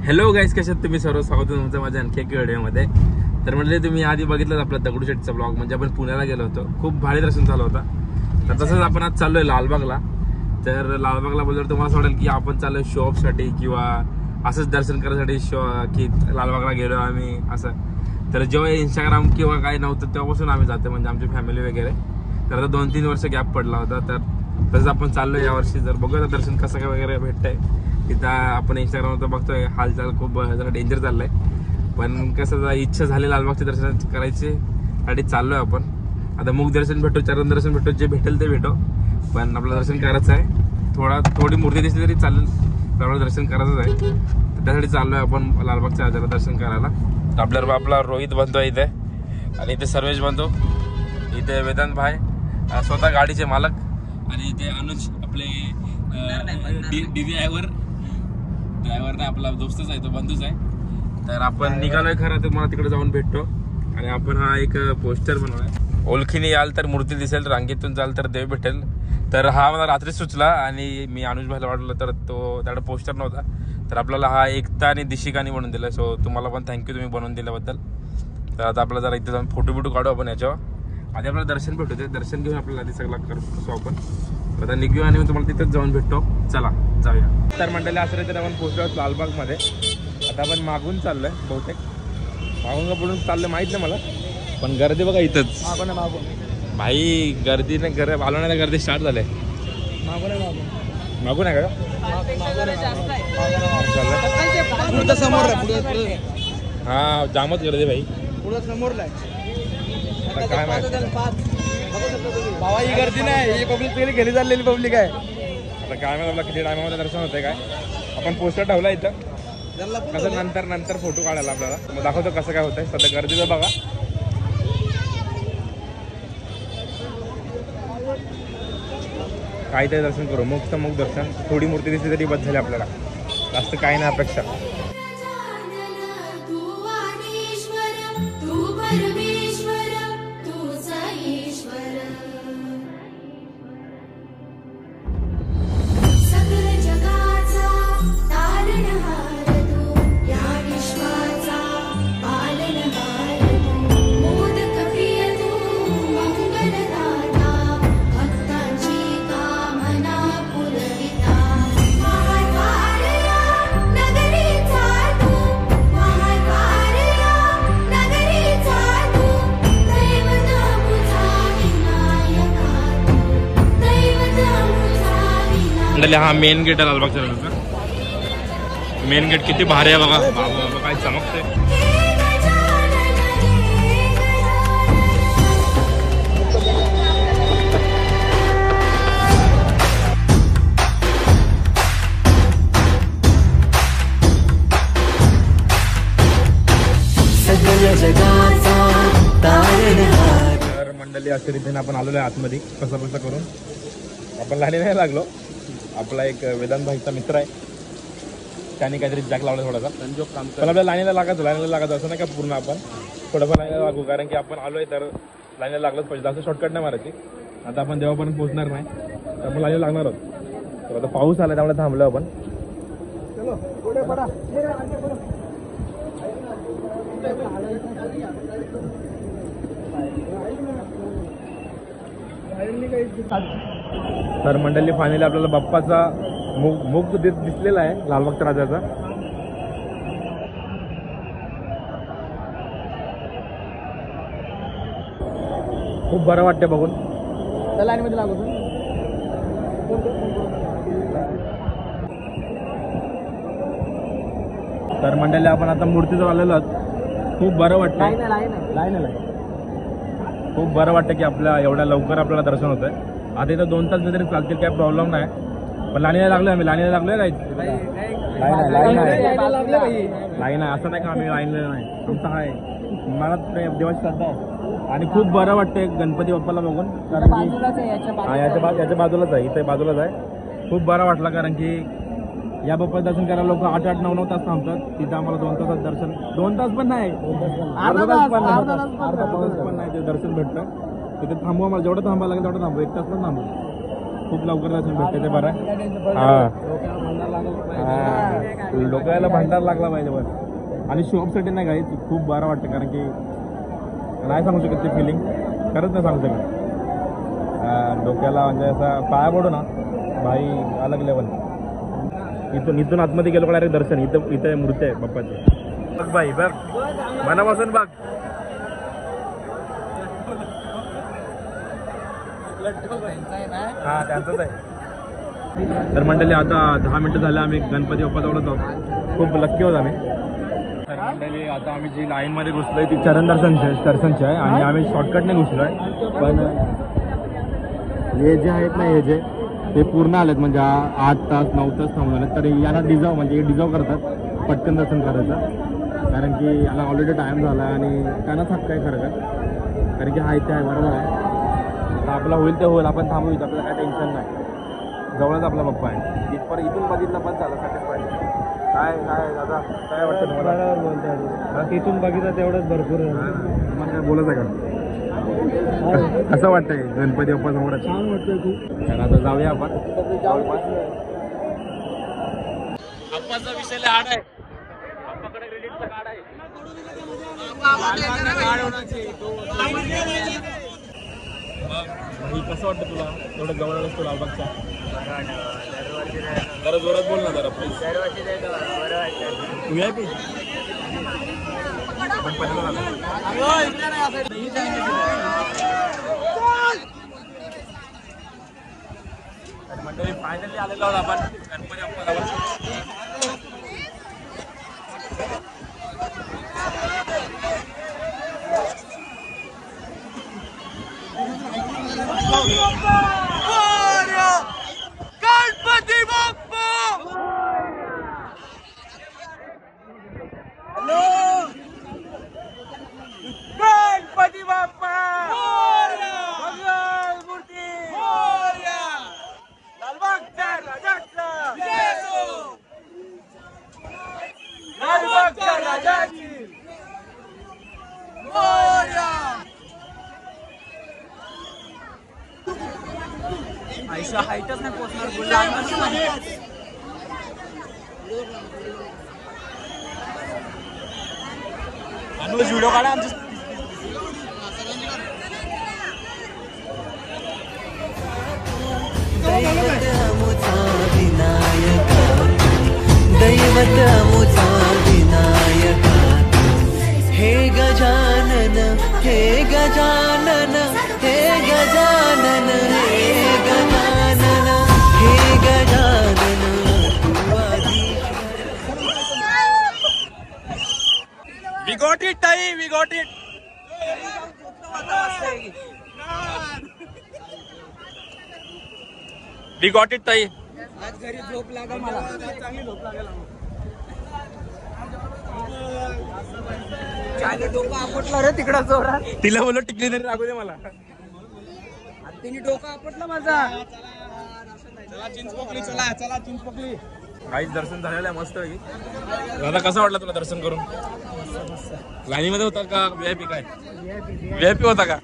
Hello गाईस, कशात तुम्ही सर्व? स्वागत आहे तुमचं माझ्या आणखी एक व्हिडिओमध्ये. तर म्हणजे तुम्ही आधी बघितलं आपला दगडूशेठचा ब्लॉग, म्हणजे आपण पुण्याला गेलो होतो. खूप भारी दर्शन झालं होता. तर तसंच आपण आज चाललोय लालबागला. तर लालबागला बोलल्यावर तुम्हाला वाटेल की आपण चाललोय शॉपसाठी किंवा असंच दर्शन करण्यासाठी की लालबागला गेलो आम्ही असं. तर जेव्हा इंस्टाग्राम किंवा काही नव्हतं तेव्हापासून आम्ही जातो, म्हणजे आमची फॅमिली वगैरे. तर आता 2-3 वर्ष गॅप पडला होता. तर तसंच आपण चाललोय यावर्षी. जर बघूया दर्शन कसं काय वगैरे भेटतंय. तिथं आपण इंस्टाग्रामवर बघतोय हालचाल खूप जरा डेंजर चाललंय. पण कसं इच्छा झाली लालबागचे दर्शन करायचे साठी चाललोय आपण. आता मुख दर्शन भेटो, चरण दर्शन भेटो, जे भेटेल ते भेटो, पण आपलं दर्शन करायचं आहे. थोडी मूर्ती दिसली तरी चालेल, तर आपलं दर्शन करायचंच आहे. तर त्यासाठी चाललोय आपण लालबागच्या राजाला दर्शन करायला. तर आपल्याबरोबर आपला रोहित बनतो इथे, आणि इथे सर्वेश बनतो, इथे वेदांत भाई स्वतः गाडीचे मालक, आणि इथे अनुज आपले ड्रायव्हर नाही, आपला दोस्तच आहे, तो बंधूच आहे. तर आपण निघालोय खरं, तर मला तिकडे जाऊन भेटतो. आणि आपण हा एक पोस्टर बनवलाय. ओळखीने याल तर मूर्ती दिसेल, रांगेतून जाल तर देव भेटेल. तर हा मला रात्री सुचला आणि मी अनुज भाईला वाटलं, तर तो त्याकडे पोस्टर नव्हता. तर आपल्याला हा एकता आणि दिशिकानी बनवून दिला. सो तुम्हाला पण थँक्यू तुम्ही बनवून दिल्याबद्दल. तर आता आपल्याला जरा इथे जाऊन फोटो काढू आपण याच्यावर. आधी आपल्याला दर्शन भेटू दे, दर्शन घेऊन आपल्याला आधी सगळं करतो आपण. आता निघू आणि मी तुम्हाला तिथेच जाऊन भेटतो. चला जाऊया. तर मंडळी असं तर आपण पोहोचलो लालबागमध्ये. आता आपण मागून चाललोय, बहुतेक मागून का पुढून चाललोय माहित नाही मला, पण गर्दी बघा इथंच. भाई गर्दी नाही, आलो नाही, गर्दी स्टार्ट झाले. मागून आहे का? हा जामच गर्दी भाई, समोरला काय बाबा. ही गर्दी नाही, ही पब्लिक तरी घरी चाललेली पब्लिक आहे. आता काय माहिती आपला किती टायमामध्ये दर्शन होतंय काय. आपण पोस्टर ठेवला इथं, कसं नंतर फोटो काढायला आपल्याला. मग दाखवतो कसं काय होतंय. सध्या गर्दीचं बघा. काहीतरी दर्शन करू, मुख दर्शन. थोडी मूर्ती दिसली तरी बस झाली आपल्याला, जास्त काही नाही अपेक्षा. हा मेन गेट आहे लालबागच्या राजाचा. मेन गेट किती भारी आहे बघा. बाबा काय चमकते. तर मंडळी अशा रीतीने आपण आलेलो आहे आतमध्ये. कसं करून आपण लाईनी नाही लागलो. आपला एक वेदांत भाईचा मित्र आहे, त्याने काहीतरी जॅक लावला थोडासा. पण आपल्या लाईनीला लागायचं असं नाही का पूर्ण. आपण थोडंफार लाईनीला लागू, कारण की आपण आलोय तर लाईनीला लागलंच पाहिजे. जास्त शॉर्टकट नाही मारायची. आता आपण देवापर्यंत पोहोचणार नाही, तर आपण लाईनीला लागणार आहोत. तर आता पाऊस आला त्यामुळे थांबलो आपण. तर मंडळी फायनली आपल्याला बाप्पाचा मुख दिसलेला आहे लालबागच्या राजाचा. खूप बरं वाटते बघून. त्या लाईन मध्ये लागतो. तर मंडळी आपण आता मूर्तीजवळ आलेलो आहोत. खूप बरं वाटतं. लाईन खूप बरं वाटतं की आपल्या एवढ्या लवकर आपल्याला दर्शन होतंय. आता इथं 2 तास तरी चालतील, काही प्रॉब्लेम नाही. पण लाईनीला लागलोय आम्ही, लाईनीला लागलोय. लाईन आहे असं नाही का आम्ही लाईनला नाही, आमचं आहे. मला देवाची श्रद्धा आहे आणि खूप बरं वाटतंय गणपती बाप्पाला बघून. कारण की याच्या बाजूलाच आहे, इथे बाजूलाच आहे. खूप बरं वाटलं, कारण की या बाप्पा दर्शन करायला लोक 8-8, 9-9 तास थांबतात. तिथं आम्हाला 2 तासात दर्शन, 2 तास पण नाही, अर्धा तास पण नाही ते दर्शन भेटतं. तिथे थांबू, आम्हाला जेवढं थांबावं लागेल तेवढं थांबू, 1 तास पण थांबू. खूप लवकर दर्शन भेटते ते बरं. हा डोक्याला भंडार लागला पाहिजे बस. आणि शॉपसाठी नाही काही खूप बरं वाटतं कारण की नाही सांगू शकत ते फिलिंग, खरंच नाही सांगू शकत. डोक्याला म्हणजे असं पाया पडू ना भाई अलग लेवल. इथून आतमध्ये गेलो का डायरेक्ट दर्शन. इथं मूर्ती आहे बाप्पाची. बघ भाई बघ मनापासून बघ. हा त्यांचंच आहे. तर मंडळी आता 10 मिनिटं झालं आम्ही गणपती बाप्पाजवळच आहोत. खूप लक्की होत आम्ही. तर मंडळी आता आम्ही जी लाईनमध्ये घुसलोय ती चरण दर्शनची आहे आणि आम्ही शॉर्टकटने घुसलोय. पण हे जे आहेत ना हे जे ते पूर्ण आलेत म्हणजे 8 तास 9 तास थांबून आलेत. तर यांना डिझर्व करतात पटकन दर्शन करायचं कारण की याला ऑलरेडी टाईम झाला आणि त्यांनाच हक्क आहे खरं कारण की हा इथे आहे बरोबर आहे. तर आपला होईल ते होईल, आपण थांबू इथं, आपल्याला काय टेन्शन नाही. जवळच आपला बाप्पा आहे. इथून बघितलं पण झालं सॅटिस्फाईड. काय दादा काय वाटतं तुम्हाला? बोलतो तिथून बघितलं तेवढंच भरपूर मग काय बोलत आहे का? असं वाटतंय गणपती बाप्पा समोर छान वाटतंय खूप. तर आता जाऊया आपण. बाप्पाचा विषय हार्ड आहे. बाप्पाकडे क्रेडिटचा कार्ड आहे. कसं वाटतं तुला एवढं जवळ असतो लालबागचा? जरा जोरात बोल ना जरा प्लीज. VIP मंडळी फायनली आलेलो आहोत आपण गणपती बाप्पाजवळ. गणपती बाप्पा गणपती बाप्पा मंगल मूर्ती लालबागच्या राजाचा लालबागच्या राजाची आयशा हाईटच नाही पोचणार. अनुज व्हिडिओ काढा आमच्या. दैवत अमुचा विनायका हे गजानन हे गजानन हे गजानन हे गजानन हे गजानन We got it, ताई, we got it. We got it, ताई. आज घरी झोप लागेल मला, चांगली झोप लागेल. चायला डोकं आपटलं रे तिकडं जोरात. तिला बोललो टिकली तरी लागू दे मला. तिने डोकं आपटलं माझा. चला चिंचपोकली, चला चिंचपोकली. काहीच दर्शन झालेलं आहे मस्त पैकी. दादा कसं वाटलं तुला दर्शन करून? लाईनीमध्ये होता का VIP काय? VIP होता का?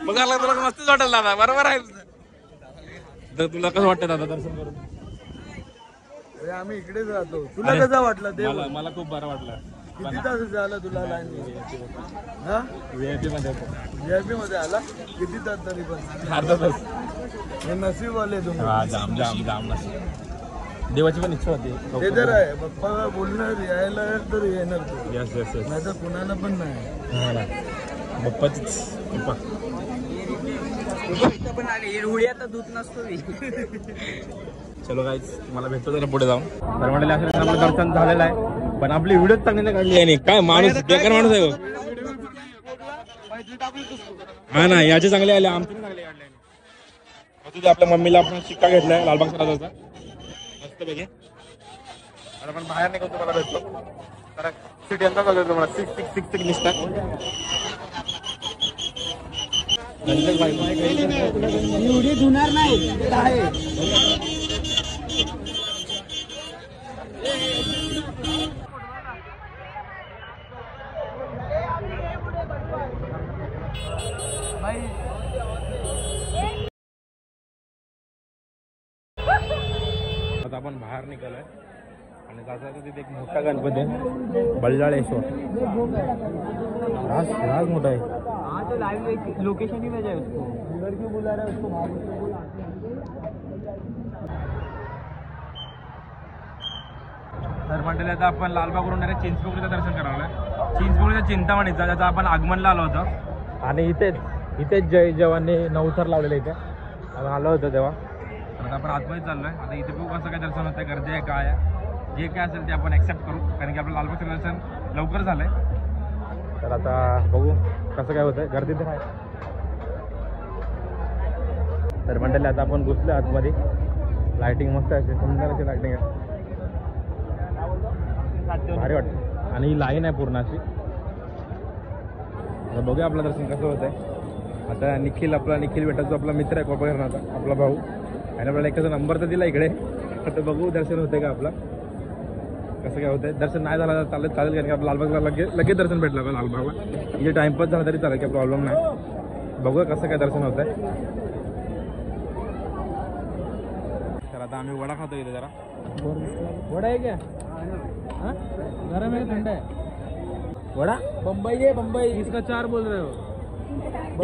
बघायला तुला मस्तच वाटेल दादा, बरोबर आहे. तर तुला कसं वाटतं दादा दर्शन करून? आम्ही इकडेच राहतो. तुला कसं वाटलं ते? मला खूप बरं वाटलं. किती तास झाला तुला लाईन? VIP मध्ये VIP मध्ये आला किती तास तरी पण? अर्धा तास. हे नशीबवाले तुम्ही. जाम नशीब. देवाची पण इच्छा होती. ते तर आहे, बाप्पा बोलणार यायला तर येणार तू. यस नाही तर कुणाला पण नाही. बाप्पाचीच कृपा. पण आले रुळ्यात दूध नसतो मी. चलो गाईज मला भेटतो जरा पुढे जाऊन. तर म्हटलं असं आपलं दर्शन झालेलं आहे पण आपली व्हिडिओ चांगली नाही काढली आहे. काय माणूस बेकार माणूस आहे. हा ना याचे चांगले आले, आमचे चांगले काढले. तुझ्या आपल्या मम्मीला आपण शिक्का घेतलाय लालबाग राजाचा मस्त पैकी. आता आपण बाहेर निघून तुम्हाला भेटतो. तर सीट यंदा चालू आहे तुम्हाला 666 निघतात. एवढी धुणार नाही. आता आपण बाहेर निघालोय आणि जाता तिथे एक मोठा गणपती आहे, बल्लाळेश्वर. राज मोठा आहे. हाँ तो लाइव लोकेशन ही भेजा है उसको, उधर क्यों बुला रहा है उसको वहाँ तर मंडळी आता आपण लालबागवरून डायरेक्ट चिंचपोकळीचं दर्शन करावं. चिंचपोकळीच्या चिंतामणीचा ज्याचा आपण आगमनला आलो होतो आणि इथेच जय जवानने नवथर लावलेलं इथे आपण आलो होतो तेव्हा. तर आता आपण आतमध्ये चाललोय. आता इथे बघू कसं काय दर्शन होतं, गर्दी आहे काय आहे, जे काय असेल ते आपण ॲक्सेप्ट करू कारण की आपलं लालबागचं दर्शन लवकर झालंय. तर आता बघू कसं काय होतंय, गर्दी तर आहे. तर मंडळी आता आपण घुसलो आतमध्ये. लायटिंग मस्त आहे, सुंदर अशी लायटिंग आहे, भारी वाटतं आणि लाईन आहे पूर्ण अशी. आता बघूया आपलं दर्शन कसं होत आहे. आता निखिल भेटायचा आपला मित्र आहे कोपरनाचा, आपला भाऊ, आणि आपल्याला एखादा नंबर तर दिला इकडे. आता बघू दर्शन होते का आपला, कसं काय होतंय. दर्शन नाही झालं तर चालेल कारण की आपलं लालबागला लगेच दर्शन भेटलं आपलं लालबागला. म्हणजे टाइमपास झाला तरी चालेल, काही प्रॉब्लेम नाही. बघूया कसं काय दर्शन होत आहे. तर आता आम्ही वडा खातो इथे. जरा वडा आहे क्या, गरम है ठंडा है वड़ा? बम्बई है बम्बई, इसका 4 बोल रहे हो.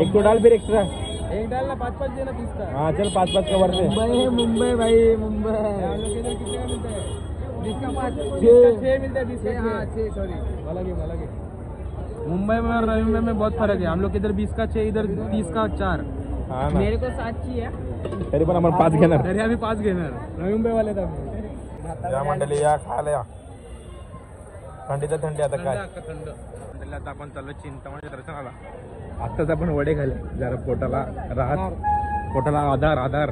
एक तो डाल फिर एक्स्ट्रा. एक डालना 5-5 देना पीस का. हाँ चल 5-5 का वर्ष. मुंबई है मुंबई भाई, मुंबई. हम लोग इधर कितने का मिलता है? 20 का 5, 6 मिलता है. 20 का 6, सॉरी अलग. मुंबई में और रविंद्र में बहुत फर्क है. हम लोग इधर 20 का 6, इधर 30 का 4. हाँ ना, मेरे को 7 चाहिए, तरी पण आपण 5 घेणार. तरी आम्ही 5 घेणार. नवी मुंबई वाले तर या मंडळी या खायला या. थंडीचा थंडी आता काय मंडळी. आता आपण चाललो चिंतामणी दर्शनाला. आत्ताच आपण वडे खाल्ले, जरा पोटाला आधार.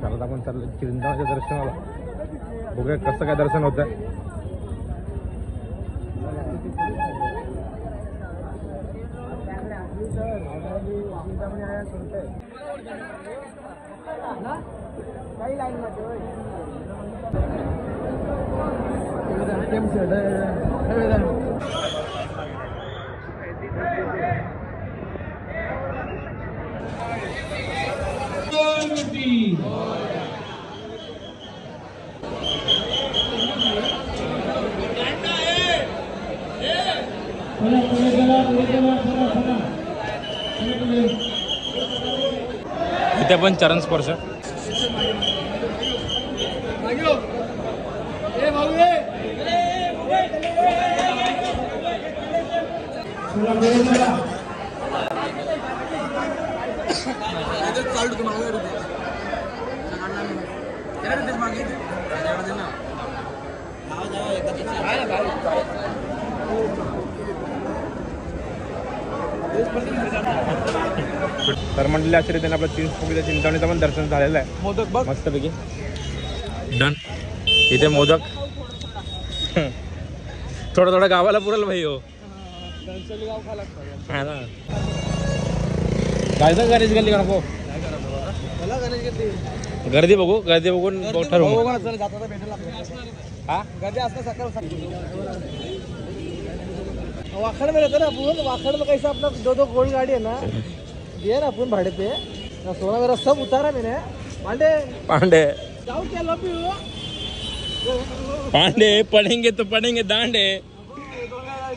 चालत आपण चाललो चिंतामणीच्या दर्शनाला. बघूया कसं काय दर्शन होतं. इथे पण चरण स्पर्श. तर मंडळी अशा रीतीने आपलं चिंतामणीचं पण दर्शन झालेलं आहे. मोदक बघ मस्तपैकी डन. इथे मोदक थोडं गावाला पुरेल भाई. हो हा ना, जायचं गणेश गल्ली का नको. गर्दी बघून ठरवू. हा गर्दी असतं सकाळ वाखड़ में रहता ना अपन. वाखड़ में कैसा अपना 2 गोल्ड गाड़ी है ना, दिया ना अपन भाड़े पे. सोना मेरा सब उतारा मैंने. पांडे जाओ क्या लॉबी हो. पांडे पडेंगे तो पडेंगे दांडे.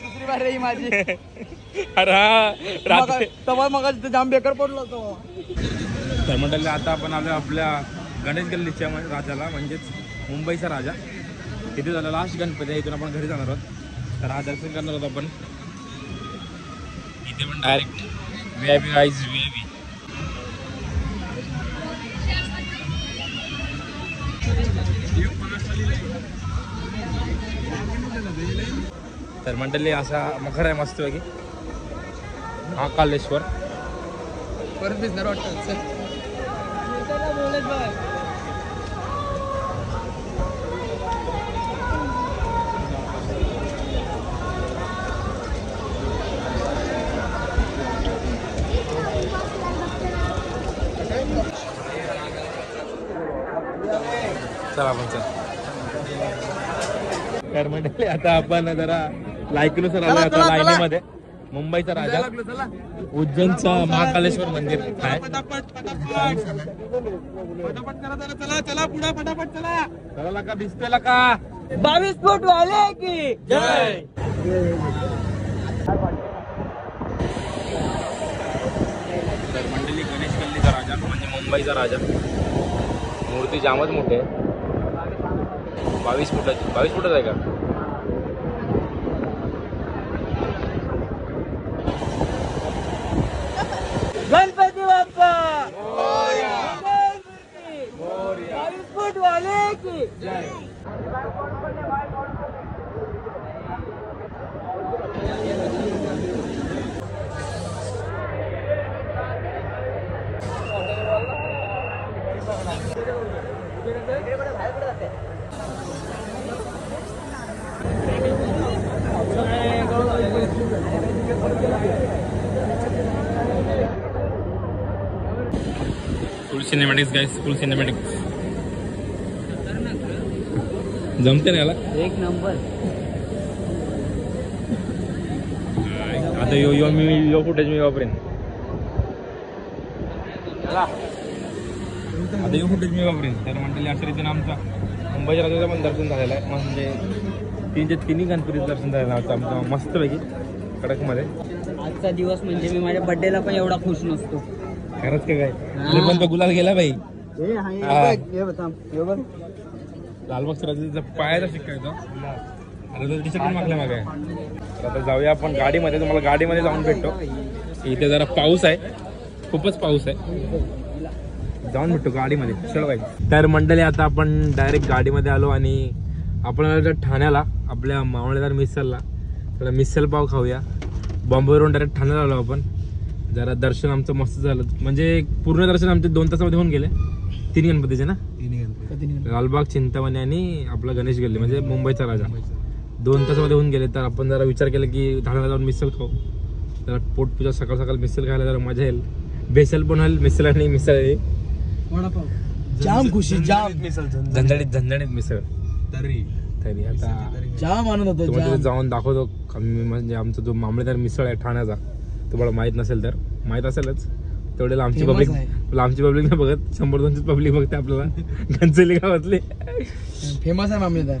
दुसरी बार रही माझी. अरे तेव्हा मग जाम बेकार पडलो होतो. तर मंडळी आता आपण आलो आपल्या गणेश गल्लीच्या राजाला, म्हणजेच मुंबईचा राजा. तिथे झालं लास्ट गणपती आहे. इथून आपण घरी जाणार आहोत. तर हा दर्शन करणार आहोत आपण. इथे पण डायरेक्ट VIP गाईज VIP. तर मंडळी असा मखर आहे मस्त पैकी महाकालेश्वर. परत भिजणार वाटतं. चला आपण तर मंडळी आता आपण जरा लायकीनुसार आलो आता लाईनीमध्ये. मुंबईचा राजा लागलो चला. उज्जैनचं महाकालेश्वर मंदिर आहे. फटाफट करा जरा. चला चला पुढे फटाफट चला. कळला का दिसतोय का 22 फूट वाले की जय. तर मंडळी गणेश गल्लीचा राजा म्हणजे मुंबईचा राजा. मूर्ती जामच मोठी आहे. 22 फुटाच आहे का? गणपती बाप्पा 22 फूट वाले की फुल सिनेमॅटिक्स गाईस, फुल सिनेमॅटिक्स. जमते ना याला. एक नंबर. आता यो फुटेज मी वापरेन. आता यो फुटेज मी वापरेन. तर मंडळी अशा रीतीने आमचा मुंबईच्या राजाचं पण दर्शन झालेलं आहे. म्हणजे तिन्ही गणपतीचं दर्शन झालेलं आहे आमचं मस्तपैकी कडकमध्ये. आजचा दिवस म्हणजे मी माझ्या बर्थडेला पण एवढा खुश नसतो. खरंच काय तरी पण तो गुलाल गेला बाई. लालबागच्या राजाचा पायाचा शिक्का येतो. अरे तो तिथे पण मागल्या मागे. तर आता जाऊया आपण गाडीमध्ये. तुम्हाला गाडीमध्ये जाऊन भेटतो. इथे जरा पाऊस आहे, खूपच पाऊस आहे. जाऊन भेटतो गाडीमध्ये. चल बाई. तर मंडळी आता आपण डायरेक्ट गाडीमध्ये आलो आणि आपण ठाण्याला आपल्या मावळेदार मिसलला थोडा मिसल पाव खाऊया. बॉम्बेवरून डायरेक्ट ठाण्याला आलो आपण. जरा दर्शन आमचं मस्त झालं. म्हणजे पूर्ण दर्शन आमचे 2 तासामध्ये होऊन गेले. 3 गणपतीचे ना. लालबाग, चिंतामणी आणि आपला गणेश गल्ली म्हणजे मुंबईचा राजा 2 तासामध्ये होऊन गेले. तर आपण जरा विचार केला की ठाण्याला जाऊन मिसल खाऊ. जरा पोटपूजा सकाळ सकाळ मिसल खायला जरा मजा येईल. भेसल पण होईल मिसल आणि मिसळ. जाम खुशी जाम. झणझणीत मिसळ. तरी आता जाम आनंद होतो. तुम्हाला जाऊन दाखवतो. म्हणजे आमचा जो मामलेदार मिसळ आहे ठाण्याचा, तुम्हाला माहित नसेल तर माहित असेलच. तेवढ्याला आमची पब्लिक नाही बघत. 100-200 पब्लिक बघते आपल्याला घनसोली गावातले. फेमस आहे मामलेदार.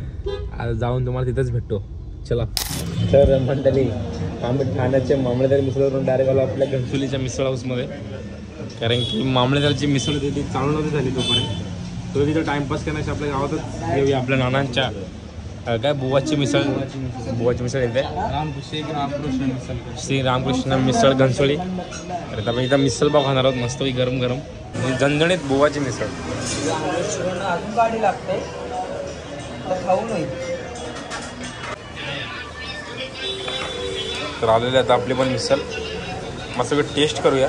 आता जाऊन तुम्हाला तिथेच भेटतो. चला. तर मंडळी आम्ही ठाण्याच्या मामलेदार मिसळवरून डायरेक्ट आलो आपल्या घनसोलीच्या मिसळ हाऊसमध्ये. कारण की मामलेदारची मिसळ तिथे चालू नव्हती झाली तोपर्यंत. तो तिथं टाइमपास करण्याची आपल्या गावातच येऊया. आपल्या नानांच्या काय बुवाची मिसळ येते. श्री रामकृष्ण मिसळ घनसोली. तर आपण इथं मिसळ पाव खाणार आहोत मस्त गरम गरम. झणझणीत बुवाची मिसळ. अजून गाडी लागते खाऊ नाही. तर आलेले आता आपली पण मिसळ मस्त टेस्ट करूया.